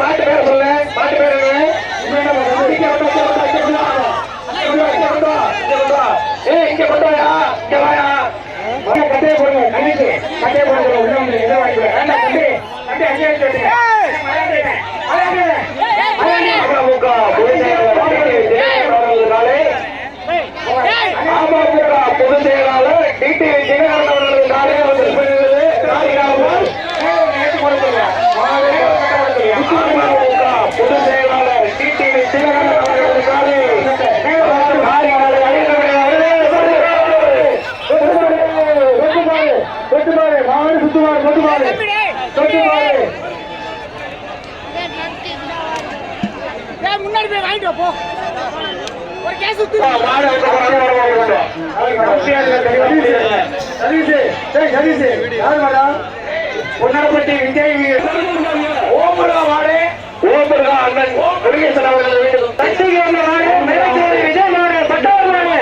பாட்டு பேர சொல்ல பாட்டு பேர் இங்க கொண்டாயா இங்க வாயா கட்டையை போடுங்க கண்டிச்சு கட்டையை போடுங்க உள்ள வந்து இதை வாங்கிக்க வேண்டாம் கட்டி கட்டி அங்கே வச்சுங்க பொதுச் செயலாளர் டிடி ஜெகநாதன் அவர்கள் நாளே வந்து பொதுச் செயலாளர் டிடி ஜெகநாதன் அவர்கள் நாளே முன்னாடி போய் வாங்கிட்டு போ ஒரு கேஸ் பொன்னாரப்பட்டி விஜய் ஓமுருகா மாடு ஓமுருகா அண்ணன் முருகேசன் அவர்கள் விஜய் மாடு பட்டவர் மாடு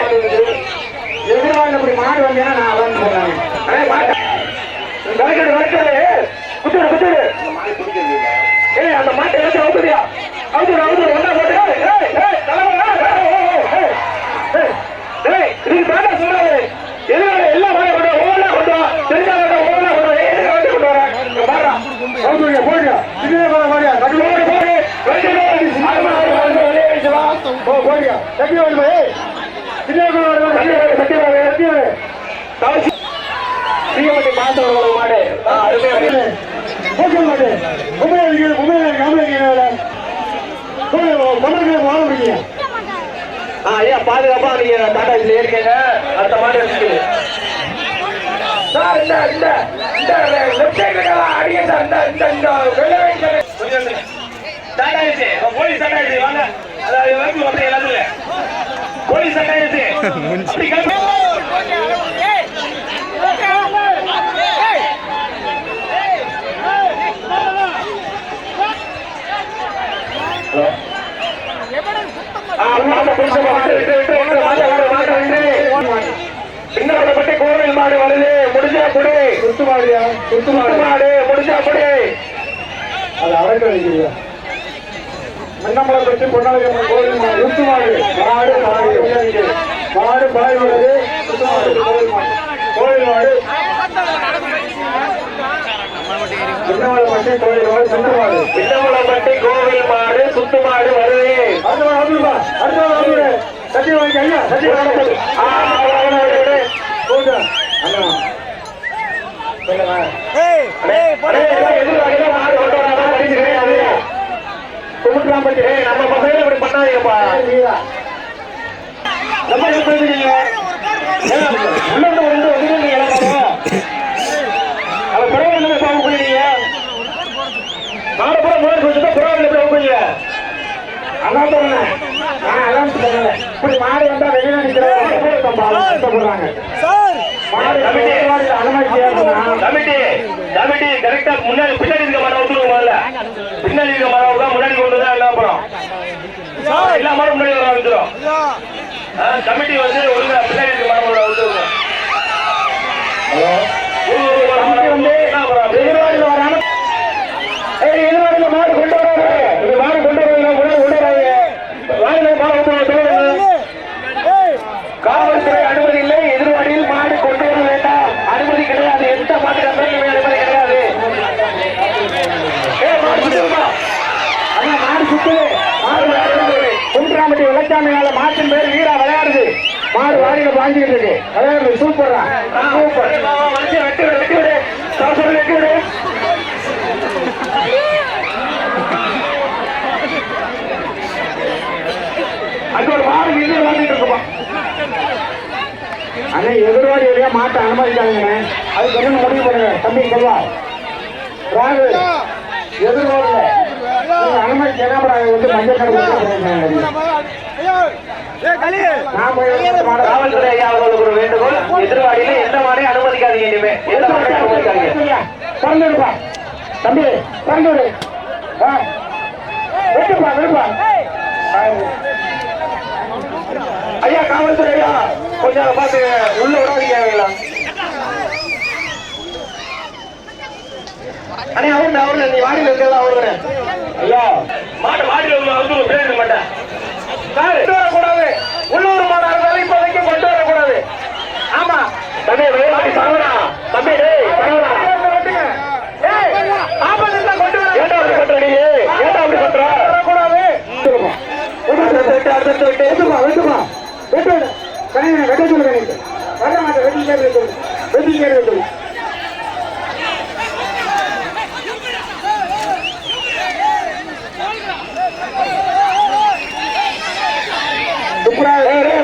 எதிர்வாங்க மாடு வந்தேன்னா நான் அதான் சொல்றேன் குத்துடு குத்துடு அந்த மாட்டை எடுத்து அவுத்துறியா அவுத்துடு அவுத்துடு ஒன்னா போட்டு இதுக்கு தாண்டா சொல்றாரு எதுனால எல்லா மாடை கொண்டு ஒவ்வொன்றா கொண்டு வா தெரிஞ்சாங்க ஒவ்வொன்றா கொண்டு வந்து கொண்டு வரேன் பாடுறா அவுத்துறியா போடுறியா இதே போறியா கட்டுவோடு போடு போறியா சட்டி வேணுமா சத்தியவாதி சீவட்டி மாத்தவர்கள் மாடு பாதுகாப்பா நீங்க டாடா இதுல ஏறிக்கங்க அடுத்த மாடு இருக்கு சார் இந்த லெஃப்ட் சைடுல அடிங்க சார் இந்த டாடா இது போலீஸ் டாடா இது வாங்க அதாவது வந்து வந்து எல்லாத்துலயும் போலீஸ் டாடா இது அப்படி கிளம்பி பின்னப்பட்டி கோவில் மாடு வருது முடிஞ்சா குடி குத்து மாடியா குத்து மாடு முடிஞ்சா குடி அது அரைக்க வைக்கிறியா மன்னமலை பற்றி பொன்னாடி கோவில் மாடு குத்து மாடு மாடு மாடு பாய் வருது குத்து மாடு கோவில் மாடு பின்னமலைப்பட்டி கோவில் மாடு சுத்து மாடு பின்னமலைப்பட்டி கோவில் மாடு சுத்து மாடு வருது அடுத்த சட்டி வாங்கி ஐயா சட்டி குமுட்ராம்பட்டி நம்ம பசங்க இப்படி பண்ணாதீங்கப்பா நம்ம பேசுறீங்க உள்ள வந்து ஒதுங்க அதை பிறகு என்ன சாமி போயிருக்கீங்க நாலு முறை கொடுத்துட்டா பிறகு எப்படி வைப்பீங்க அதான் சொன்னேன் அதான் சொன்னேன் இப்படி மாடு வந்தா வெளியில நிக்கிறாங்க கமிட்டி கரெக்டா முன்னாடி பின்னாடி இருக்க மாடம் விட்டுருங்க முதல்ல பின்னாடி இருக்க மாடம் தான் முன்னாடி கொண்டு தான் எல்லா அப்புறம் எல்லா மாடும் முன்னாடி வர ஆரம்பிச்சிடும் கமிட்டி வந்து ஒழுங்கா பின்னாடி இருக்க மாடம் விட்டுருங்க எதிர்வாடியில் வராம எதிர்வாடியில் மாடு கொண்டு வராங்க மாடு கொண்டு வராங்க காவல்துறை அனுமதி இல்லை எதிர்வாடியில் மாடு கொண்டு வர வேண்டாம் அனுமதி கிடையாது எந்த மாட்டு கம்பெனியுமே அனுமதி கிடையாது மாடு சுத்துது மாடு குன்றாம்பட்டி வெள்ளச்சாமியால மாட்டின் பேர் வீரா விளையாடுது மாடு வாடியில வாங்கிட்டு இருக்கு விளையாடுது சூப்பர் சூப்பர் வெட்டி விடு வெட்டி விடு வெட்டி விடு அது ஒரு மாடு வீடு விளையாடிட்டு இருக்குமா அண்ணா எதிர்வாடி வழியா மாட்டை அனுமதிக்காங்க அதுக்கு என்ன முடிவு பண்ணுங்க தம்பி செல்வா ராகு எதிர்வாடியில அனுமதி ஜனபராக வந்து மஞ்சள் காவல்துறை ஐயா அவர்களுக்கு ஒரு வேண்டுகோள், எதிர்வாடியில எந்த மாடையும் அனுமதிக்காதீங்க. இனிமே எந்த மாடையும் அனுமதிக்காதீங்க. பறந்துடுப்பா தம்பி, பறந்துடு. வெட்டுப்பா வெட்டுப்பா. ஐயா காவல்துறை ஐயா கொஞ்சம் பார்த்து உள்ள விடாதீங்க. அண்ணே அவரு நீ வாடியில் இருக்கிறதா அவரு ஐயா மாட்டு வாடியில் வந்து பேச மாட்டேன் சார். வரக்கூடாது, உள்ளூர் மாடா இருந்தாலும் இப்போதைக்கு கொண்டு வரக்கூடாது. ஆமா தம்பி விளையாடி சாவனா தம்பி வெட்டுங்க. ஆப்போசிட்ல கொண்டு வர ஏண்டா அப்படி பண்ற நீ? ஏண்டா அப்படி பண்ற? வரக்கூடாது. அடுத்து விட்டு வெட்டுப்பா வெட்டுப்பா வெட்டு. கணினி வெட்ட சொல்லு. கணினி வர மாட்டேன். வெட்டிக்காரு வெட்டு. வெட்டிக்காரு வெட்டு.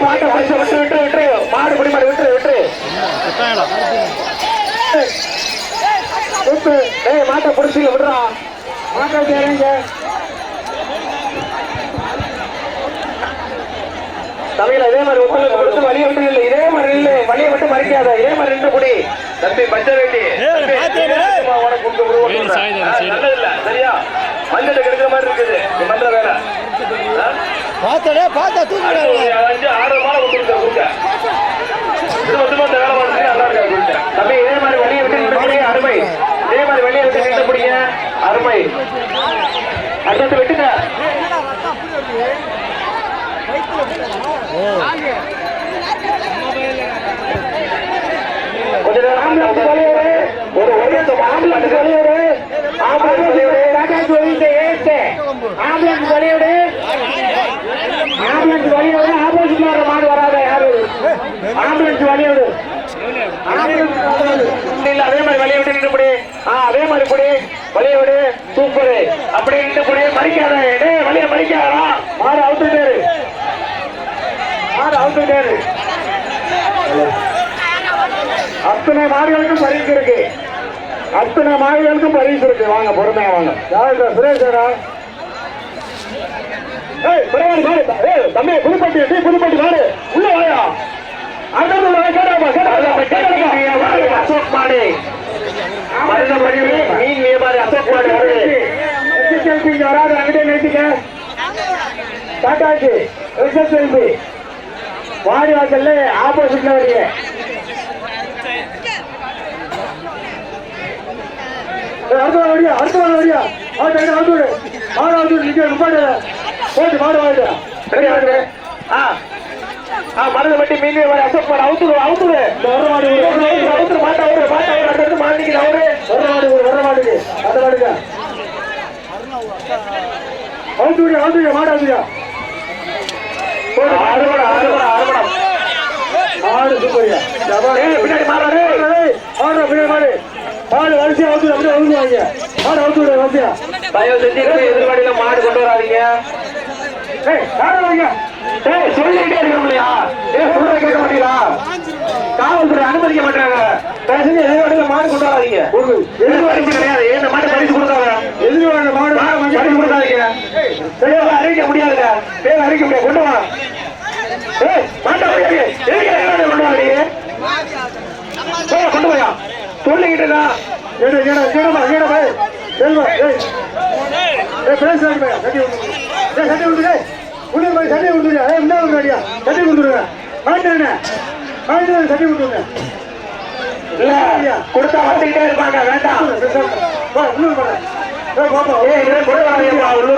மாட்டை பிடிச்ச விட்டு விட்டு விட்டு மாடு பிடி மாடு விட்டு விட்டு விட்டு. மாட்டை பிடிச்சி விடுறா. மாட்டை தேவைங்க. தமிழ்ல இதே மாதிரி ஒத்துழைப்பு கொடுத்து வழியை விட்டு இல்லை. இதே மாதிரி இல்லை, வழியை விட்டு மறிக்காத. இதே மாதிரி நின்று குடி தம்பி. பச்சை வேண்டி நல்லதில்ல சரியா? மஞ்சள் கெடுக்கிற மாதிரி இருக்குது நீ பண்ற வேலை. பார்த்தா தூக்கி 5-6 மாலை கொடுத்துருக்க கொடுக்க இந்த வேலை பார்த்து நல்லா இருக்கா தம்பி. இதே மாதிரி வழியை விட்டு நின்று அருமை. இதே மாதிரி வழியை விட்டு நின்று பிடிங்க அருமை. அடுத்து விட்டுங்க. கொஞ்ச நேரம் ஆம்புலன்ஸ் வழியோடு ஒரு ஆம்புலன்ஸ் வழியோடு ஆம்புலன்ஸ் வழியோடு ஆம்புலன்ஸ் வழியோடு ஆப்போசிட்ல வர மாடு வராத யாரு? ஆம்புலன்ஸ் வழியோடு அதே மாதிரி வழியை விட்டு நின்று புடி. அதே மாதிரி புடி வழியை விடு. சூப்பரு. அப்படி நின்று புடி. மறிக்காத. வழியை மறிக்காதா? மாடு அவுத்துட்டாரு. மாடு அவுத்துட்டாரு. அத்தனை மாடுகளுக்கும் பரிசு இருக்கு. அத்தனை மாடுகளுக்கும் பரிசு இருக்கு. வாங்க பொறுமையா வாங்க. யாரு சுரேஷரா? தம்பி புதுப்பட்டி புதுப்பட்டி மாடு உள்ள வாயா. அசோக் மாடு அசோக் மாடு வராது. அங்கிட்டே நிறுத்திக்க. டாட்டாச்சு எஸ்எஸ்எல்பி வாடி வாசல்ல ஆப்போசிட்ல வரீங்க. அடுத்த வழியா அடுத்த வழியா அவுட்டு மாடு அவுட்டு நிக்க முப்பாடு போட்டு மாடு வாடு மருந்து பட்டி மீன் அசோக் மாடு அவுத்துடு அவுத்துடு. அவுத்துடு மாட்டா அவரு மாட்டா அவரு அடுத்து மாட்டிக்கிற அவரு வர மாட்டுக்கு அந்த மாட்டுக்கு அவுத்துடு அவுத்துடு மாடு அவுத்துயா. ஆடு சூப்பரியா. பின்னாடி மாறாரு ஆடுற பின்னாடி மாடு மாடு வரிசையா அவுத்து அப்படியே அவுத்துவாங்க. மாடு அவுத்து விட வரிசையா. தயவு செஞ்சு எதிர்வாடியில மாடு கொண்டு வராதீங்க. சொல்லிட்டே இருக்கா? சொல்ற கேட்க மாட்டீங்களா? காவல்துறை அனுமதிக்க மாட்டாங்க. தயவு செஞ்சு எதிர்வாடியில மாடு கொண்டு வராதீங்க. எதிர்வாடிச்சு கிடையாது. இந்த மாட்டை பரிசு கொடுக்காத. எதிர்வாடி மாடு பரிசு கொடுக்காதீங்க. அறிவிக்க முடியாதுங்க. பேர் அறிவிக்க முடியாது. கொண்டு வா. மாட்டா கொண்டு வாங்க. கொண்டு போயா சொல்லிக்கிட்டா கொடுத்தா வந்துகிட்டே இருப்பாங்க. வேண்டாம் உள்ளூர்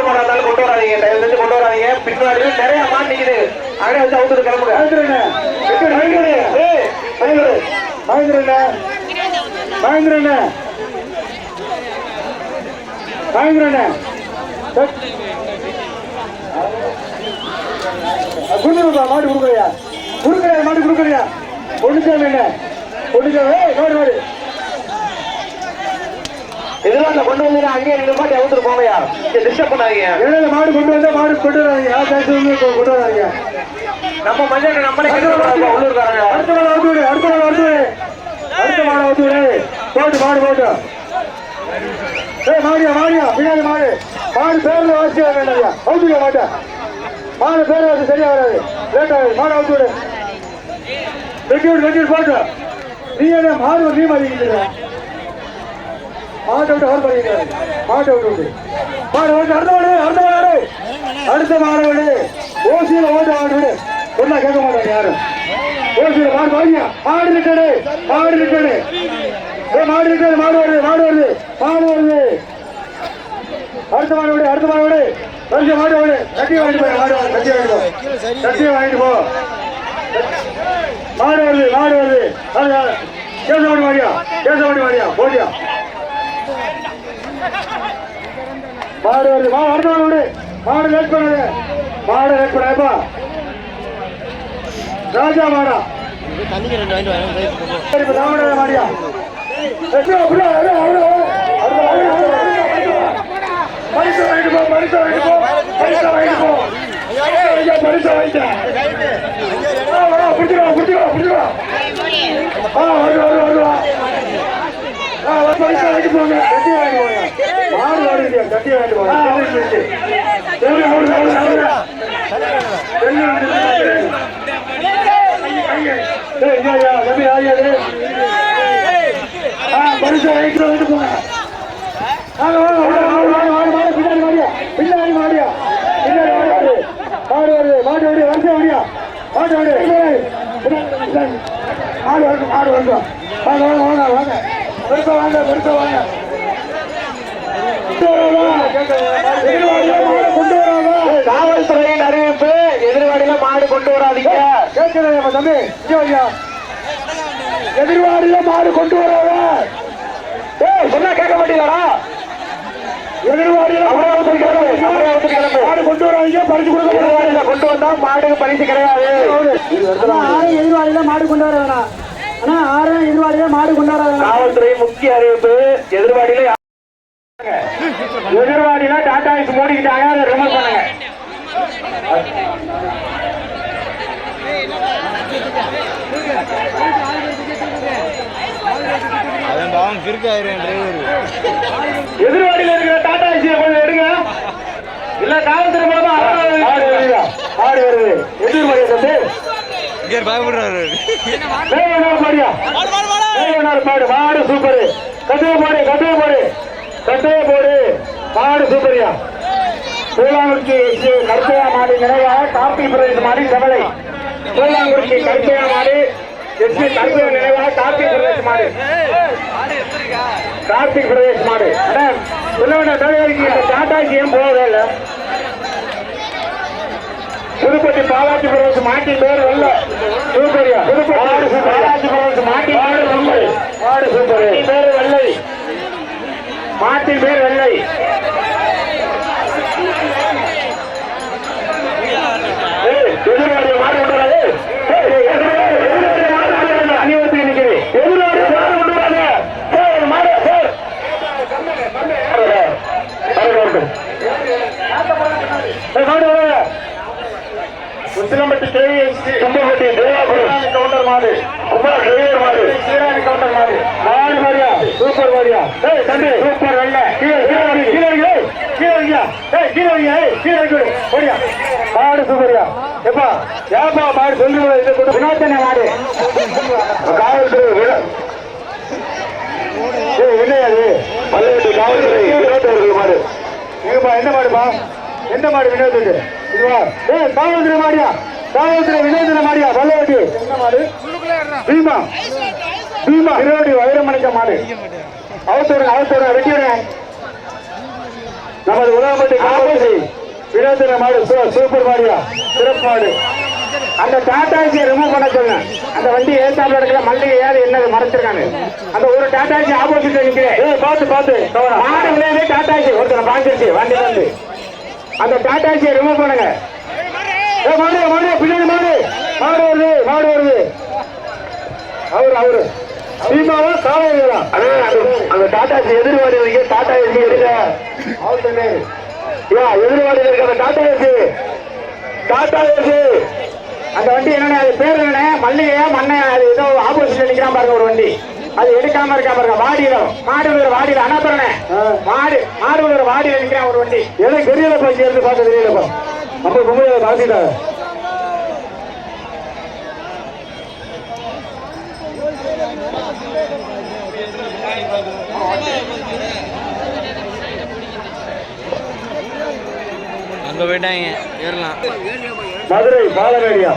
மாடா இருந்தாலும் கொண்டு வராதீங்க. தயவு செஞ்சு கொண்டு வராதீங்க. பின்னாடி நிறைய மாடு நிக்குது. அங்கே வச்சு அவுத்து கிளம்புங்க. மாடு கொடுக்கலையா? கொடுக்கலையா? மாடு கொடுக்கலையா? இதெல்லாம் கொண்டு வந்து அங்கேயே மாட்டி அவுத்துட்டு போவையா? டிஸ்டர்ப் பண்ணாதீங்க. மாடு கொண்டு வந்தா மாடு கொண்டு வராதீங்க. கொண்டு வராதீங்க. நம்ம மஞ்சள் நம்மளே உள்ளூர்காரங்க. அடுத்த மாடு அவுத்து அடுத்த மாடு அவுத்து அடுத்த மாடு அவுத்து போட்டு மாடு போட்டு மாடியா மாடியா பின்னாடி மாடு மாடு பேர்ல வச்சு வேண்டாம் அவுத்துக்க மாட்டேன் மாடு பேர்ல வச்சு சரியா வராது லேட் ஆகுது மாடு அவுத்து விடு வெட்டி போட்டு நீ என்ன மாடு நீ மதிக்கிற மாட்டை விட்டு ஹோல் பண்ணிக்கிறாரு மாட்டை விட்டு மாடு ஓட்டு அடுத்த மாடு விடு ஓசியில ஓட்டு மாடு விடு சொன்னா கேட்க மாட்டாங்க யாரும் ஓசியில மாடு வாங்கியா மாடு இருக்காரு மாடு வருது அடுத்த மாடு விடு பரிசு மாடு விடு கட்டி வாங்கிட்டு போ மாடு வருது கேசவாடி மாடியா போடியா மாடு வருது அடுத்த மாடு விடு மாடு லேட் பண்ணாதப்பா ராஜா மாடா ராமநாத மாடியா பரிசு வாங்கிட்டு போ பின்னாடி மாடியா மாடு வருஷம் வாங்க காவல்துறையின் அறிவிப்பு எதிர்வாடியில மாடு கொண்டு வராதீங்க தம்பி எதிர்வாடியில மாடு கொண்டு வராத சொன்னா கேட்க மாட்டீங்களா எதிர்வாடியில மாடு கொண்டு வராதீங்க பரிசு கொடுக்க கொண்டு வந்தா மாடுக்கு பரிசு கிடையாது எதிர்வாடியில மாடு கொண்டு வர வேணாம் ஆனா எதிர்வாடியில மாடு கொண்டு வர வேணாம் காவல்துறை முக்கிய அறிவிப்பு எதிர்வாடியில டாடா ஐஸ் மூடிக்கிட்டாங்க அதை ரிமூவ் பண்ணுங்க எதிர்வாடியில் இருக்கிற டாடா ஐஸ் கொஞ்சம் எடுங்க இல்ல காவல்துறை மூலமா ஆடு வருது எதிர்வாடியை தந்து மாடு சூப்பர் கட்டுவே போடு மாடு சூப்பரியா சூளாங்குறிச்சி கருப்பையா மாடு நினைவாக கார்த்திக் பிரதேச மாடு செவலை சூளாங்குறிச்சி கருப்பையா மாடு எஸ்பி கருப்பையா நினைவாக கார்த்திக் பிரதேச மாடு சொல்ல வேண்டாம் டாட்டாக்கு ஏன் போகவே இல்லை புதுப்பட்டி பாலாஜி பிரதேச மாட்டின் பேர் வெள்ள சூப்பரியா புதுப்பட்டி பாலாஜி பிரதேச மாட்டின் பேர் வெள்ளை மாடு சூப்பர் பேர் வெள்ளை மாட்டின் பேர் வெள்ளை எதிர்வாடியில் மாடு கொண்டு வராது அணிவகுத்து நிற்கிறேன் எதிர்வாடியில் மாடு கொண்டு வராது மாடு உசிலம்பட்டி கும்பப்பட்டி கவுண்டர் மாடு டிரைவர் மாடு சீராணி கவுண்டர் மாடு மாடு மாடியா சூப்பர் மாடியா தம்பி சூப்பர் வெள்ள மாடு சூப்பரியா எப்பா ஏப்பா மாடு சொல்லு வினோத்தனை மாடு காவல்துறை என்னையாது பல்லவட்டி காவல்துறை வினோத்தவர்கள் மாடு எங்கப்பா என்ன மாடுப்பா எந்த மாடு வினோதத்துக்கு இதுவா காவல்துறை மாடியா காவல்துறை வினோதன மாடியா பல்லவட்டி என்ன மாடு பீமா இருபடி வைரமணிக்க மாடு அவசரம் வெட்டிடுங்க நமது உலகப்பட்டி காவல்துறை வினோதன மாடு சூப்பர் மாடியா சிறப்பு மாடு அந்த டாடாஜியை ரிமூவ் பண்ண சொல்லுங்க அந்த வண்டி ஏத்தாப்புல இருக்கிற மல்லிகை ஏது என்னது மறைச்சிருக்காங்க அந்த ஒரு டாடாஜி ஆப்போசிட்ல நிக்கிறேன் பார்த்து மாடு விளையாடு டாடாஜி ஒருத்தனை பாஞ்சிருச்சு வண்டி வந்து அந்த டாடாஜியை ரிமூவ் பண்ணுங்க மாடு பின்னாடி மாடு வருது அவரு சீமாவா காலையா அந்த டாடாஜி எதிர்வாடி இருக்கு டாடா ஏசி எடுங்க எதிர்வாடியில் இருக்க அந்த டாடா ஏசி அந்த வண்டி என்னன்னா அது பேர் என்ன மல்லிகையா மண்ணை அது ஏதோ ஆப்போசிட்ல நிக்கிறான் பாருங்க ஒரு வண்டி அது எடுக்காம இருக்கா பாருங்க. வாடியில மாடு வாடியில அண்ணாத்துறனே மாடு வாடியில நிற்கிறான் ஒரு வண்டி. எனக்கு தெரியலப்பா, இங்க இருந்து பார்க்க தெரியலப்பா. நம்ம பொம்பளை காசிட்டா அங்க போயிட்டாங்க ஏறலாம். மதுரை பாலமேடியா,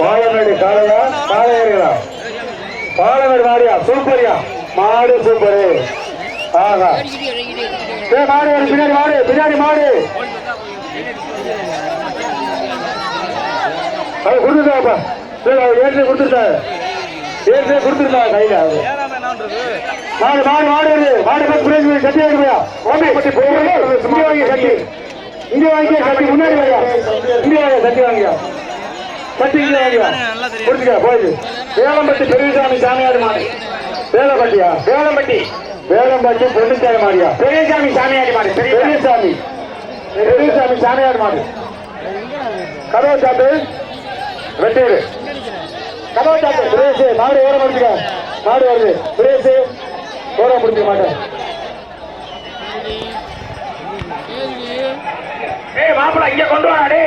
பாலமேடு காலையா காலையா பாலமேடு மாடியா. சூப்பரியா மாடு, சூப்பரு. ஆஹா மாடு பின்னாடி மாடு அது கொடுத்துட்டாப்பா. ஏற்கனவே கொடுத்துருந்தா கையில மாடு கட்டி வாங்கியா. இங்க வாங்கி கட்டி முன்னாடி வாங்கியா. இங்க வாங்க கட்டி வாங்கியா. கட்டி இங்க வாங்கியா கொடுத்துக்க போயிடு. வேலம்பட்டி பெரியசாமி சாமியார் மாடு. வேலம்பட்டி பொன்னுச்சாமி மாடியா. பெரியசாமி சாமியாடி மாடு. பெரியசாமி சாமியார் மாடு. கதவை சாத்து வெட்டூர் கதவை சாத்து. சுரேஷ் மாடு ஓர முடிச்சுக்க. மாடு வருது. சுரேஷ் ஓர முடிச்சுக்க மாட்டேன். மாப்பிள்ள இங்க கொண்டு வாடே.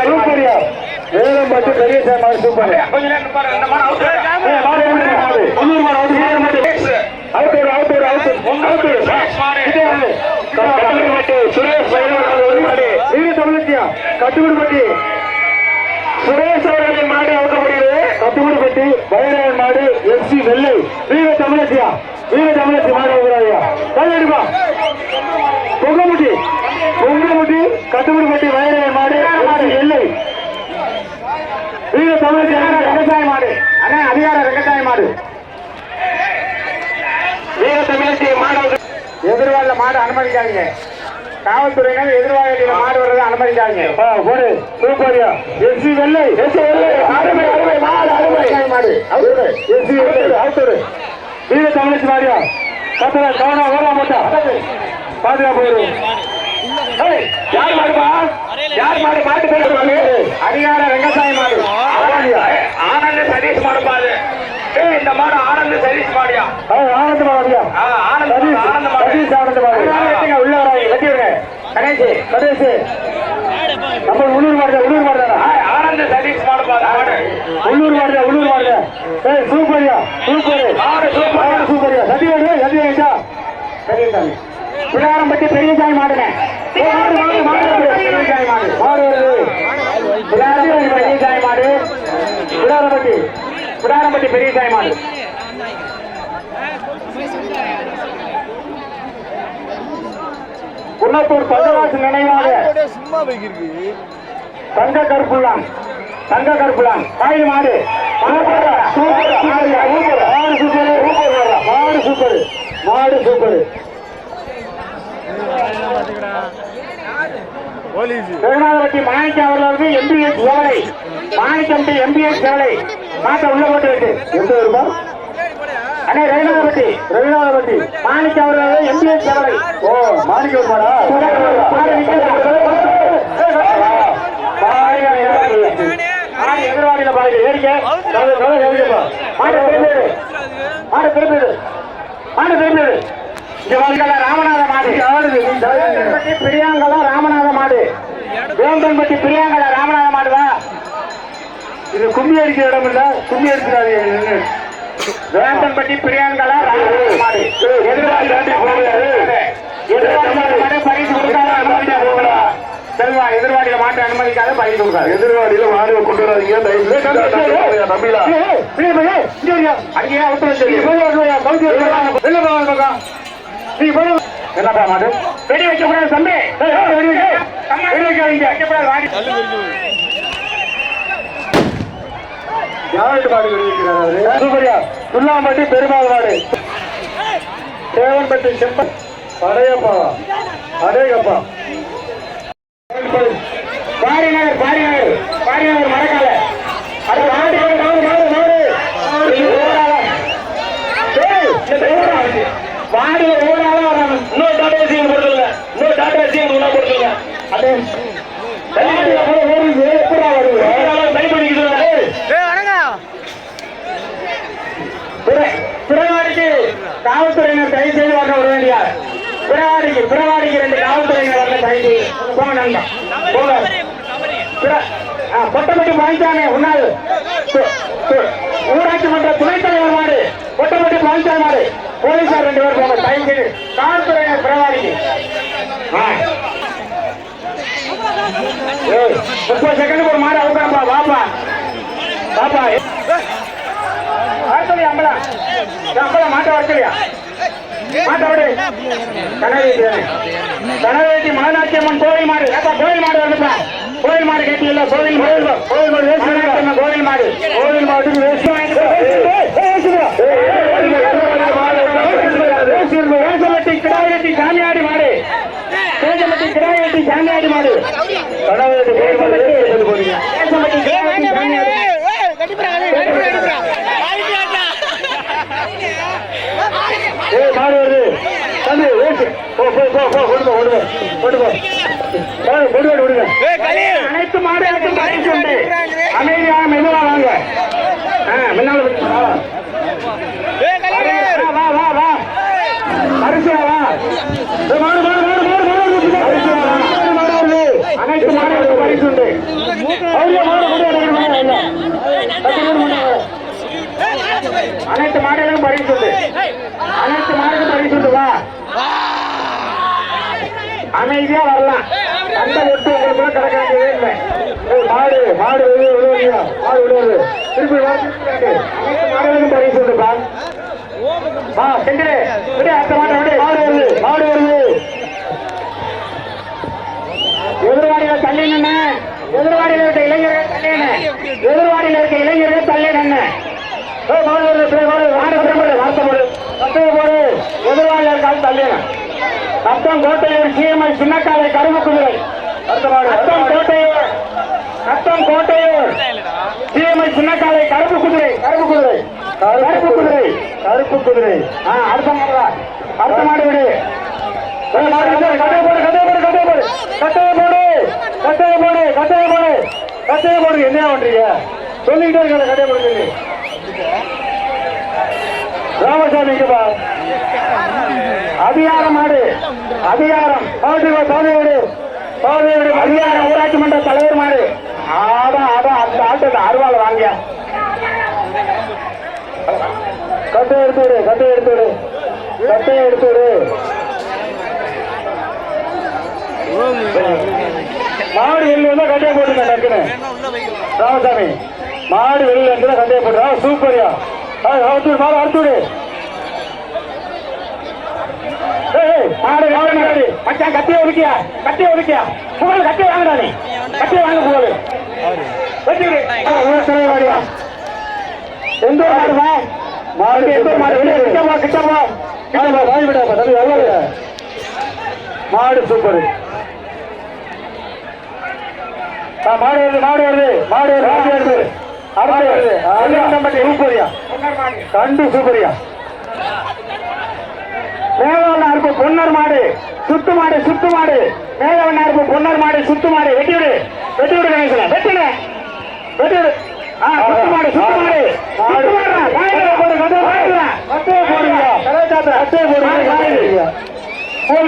சூப்பரியா வேலம்பட்டி பெரியசாமி மாடு. சூப்பர். கொஞ்ச நேரம் பாரு. இந்த மாடு அவுட். கட்டுக்குடிப்பட்டி சுரேஷ் அவர்களின் மாடு அவுக்கப்படுகிறது. கட்டுக்குடிப்பட்டி பைரவன் மாடு FC வெள்ளை. வீர தமிழச்சி மாடு அவுக்கிறாயா. கையடிப்பா. பொங்கமுட்டி கட்டுக்குடிப்பட்டி பைரவன் மாடு வெள்ளை. வீர தமிழச்சி ரங்கசாமி மாடு. அண்ணா அதிகார ரங்கசாமி மாடு. வீர தமிழச்சி மாடு எதிர்வாழ மாடு அனுமதிக்காதீங்க. காவல்துறையினர் எதிர்வாழில மாடு வர்றதை அனுமதிக்காதீங்க. போடு. சூப்பரியா FC வெள்ளை. மாடு வீர தமிழச்சி மாடியா. கத்தல கவனம் ஓரா போட்டா பாதுகா போயிடும். யார் மாடுப்பா? மாட்டு பேர் அதிகார ரங்கசாமி மாடு. ஆனந்த சதீஷ் மாடுப்பா. அது இந்த மாடு ஆனந்த சதீஷ் மாடியா. ஆனந்த மாடியா. ஆனந்த மாடு. உள்ள வராங்க. வெட்டிடுங்க. கணேஷ் நம்ம உள்ளூர் மாடுதா. ஆனந்த சதீஷ் மாடுப்பா. உள்ளூர் மாடுதா. சூப்பரியா சூப்பரியா. சத்தியா பிள்ளாரம்பட்டி பெரியசாமி மாடுங்க. பெரியசாமி மாடு. பிள்ளாரம்பட்டி பெரியசாமி மாடு. குன்னத்தூர் பங்கராசு நினைவாக தங்க கருப்புலாம் காயில் மாடு. சூப்பர். பெருமாளப்பட்டி மாணிக்கம் அவர்களுக்கு MBS சேவலை. MBS சேவலை மாட்ட உள்ள போட்டு விட்டு எந்த வருமா அண்ணே ரவிநாதபட்டி மாணிக்கம் அவர்களுக்கு MBS சேவலை. ஓ மாணிக்க வருமாடா. எதிர்வாடியில பாருங்க ஏறிக்க. மாடு திரும்பிடு. ராமநாத மாடு. பிரியாங்கலா ராமநாத மாடு. வேந்தன்பட்டி பிரியாங்கலா ராமநாத மாடுவா. இது கும்மி அடிக்கிற இடம் இல்ல. கும்மி அடிக்கிறாரு. வேந்தன்பட்டி பிரியாங்கலா ராமநாத மாடு. எதிர்வாடி பரிசு கொடுக்காத செல்வா. எதிர்வாடியில மாட்டை அனுமதிக்காத பரிசு கொடுக்காது. எதிர்வாடியில மாடு கொண்டு வராதீங்க. நம்பிலா அங்கேயே அவுத்து என்னப்பா மாடு வெடி வைக்க கூடாது தம்பி. யாருக்கு மாடு வெளியிட்டிருக்கிறாரு? சூப்பரியா சுல்லாம்பட்டி பெருமாள் மாடு. தேவன்பட்டி செம்பன் படையப்பா அடேகப்பா. பாரிநகர் மரக்கால அது மாடு ஓடால வராங்க. இன்னொரு டாட்டா ஏசியம் கொடுத்துருங்க. அது தனி பண்ணிக்கிறது. காவல்துறையினர் தயவு செய்து வாங்க வர வேண்டிய பிறவாடிக்கு 2 காவல்துறையினர் வரல தயவு செய்து போங்க நண்பா போங்க கொட்டப்பட்டி பழனிசாமி உன்னால் ஊராட்சி மன்ற துணைத் தலைவர் மாடு கொட்டப்பட்டி பழனிசாமி மாடு போலீசார் 2 பேர் போங்க தயவு செய்து காவல்துறையினர் பிறவாடிக்கு 30 செகண்ட் ஒரு மாடு அவுக்காப்பா வாப்பா பாப்பா வரச்சலையா அம்பலம் மாட்ட வரச்சலையா மாட்ட விடு கனவேட்டி மாநாட்சி அம்மன் கோவில் மாடு ஏப்பா கோவில் மாடு வந்துப்பா கோவில் மாடு கேட்டீங்கல்ல கோவில் மாட்டுக்கு வேஸ்ட் வாங்கி கிடாயட்டி சாமியாடி மாடு கிடாயட்டி சாமியாடி மாடு கனவேட்டி மாடு வருது தம்பி அனைத்து மாடுகளுக்கும் பரிசு உண்டு அமைதியாக மெதுவா வாங்க முன்னால வா வா வா பரிசு வா அனைத்து மாடுகளுக்கும் பரிசு உண்டு அனைத்து மாடுகளுக்கும் பரிசு உண்டு அனைத்து மாடுகளுக்கும் பரிசு உண்டு வா அமைதியா வரலாம் அந்த ஒட்டு உங்களுக்கு கிடக்க வேண்டியதே இல்லை மாடு மாடு விழுவதியா மாடு விழுவது திருப்பி அனைத்து மாடுகளுக்கும் பரிசு உண்டுப்பா வா சென்று அடுத்த மாடு மாடு வருது எதிர்வாடியில் தள்ளி நின்று எதிர்வாடியில் இருக்க இளைஞர்கள் தள்ளி எதிர்வாடியில் இருக்க இளைஞர்கள் தள்ளி நின்று நத்தம் கோட்டையூர் சிஎம்ஐ சின்னக்காலை கரும்பு குதிரை நத்தம் கோட்டையூர் சிஎம்ஐ சின்னக்காலை கருப்பு குதிரை அடுத்த மாடு விடு கட்டைய போடு என்ன பண்றீங்க சொல்லிக்கிட்டே இருக்க கட்டைய போடு ராமசாமி அதிகாரம் மாடு அதிகாரம் அதிகாரம் ஊராட்சி மன்ற தலைவர் மாடு அந்த ஆட்டத்தை அருவாள் வாங்க கட்டை எடுத்துடு மாடு வெளில வந்தா கட்டையை போட்டுங்க டக்குன்னு ராமசாமி மாடு வெளில இருந்தா கட்டையை போட்டு சூப்பரியா மாடு அறுத்துடு மச்சான் கத்திய ஒதுக்கியா புகழ் கத்திய வாங்கடா நீ கத்திய வாங்க புகழ் எந்த மாடு மாடு சூப்பர் மாடு வருது சூப்பரியா கண்டு சூப்பரியா மேலவண்ணாருக்கு பொன்னர் மாடு சுத்து மாடு மேலவண்ணாருக்கு பொன்னர் மாடு சுத்து மாடு வெட்டி விடு கணேசன் வெட்டுடு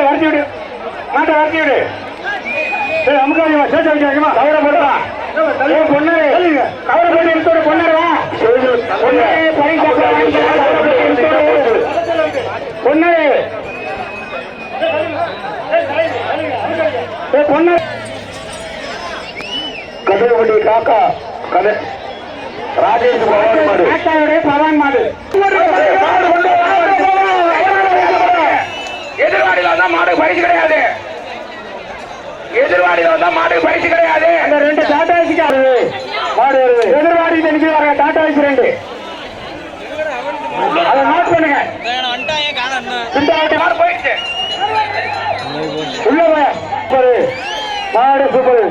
வரட்டி விடு மாட்டை வரட்டி விடு அமுக்காதிமா சேர்த்து வைக்காமா கவரை போடுறா பொன்னரு கவரை போட்டு எடுத்தோட பொன்னருவா பொன்னரு பொன்னர் கதிரவட்டி காக்கா கதை ராஜேஷ் பவான் மாடு பவான் மாடு எதிர்வாடியில் வந்தா மாடு பரிசு கிடையாது அந்த 2 டாடா ஏசிக்கு மாடு வருது எதிர்வாடி தெரிஞ்சு வர டாடா ஏசி 2 அதை நோட் பண்ணுங்க மாடு போயிடுச்சு உள்ள மாடு சூப்பர்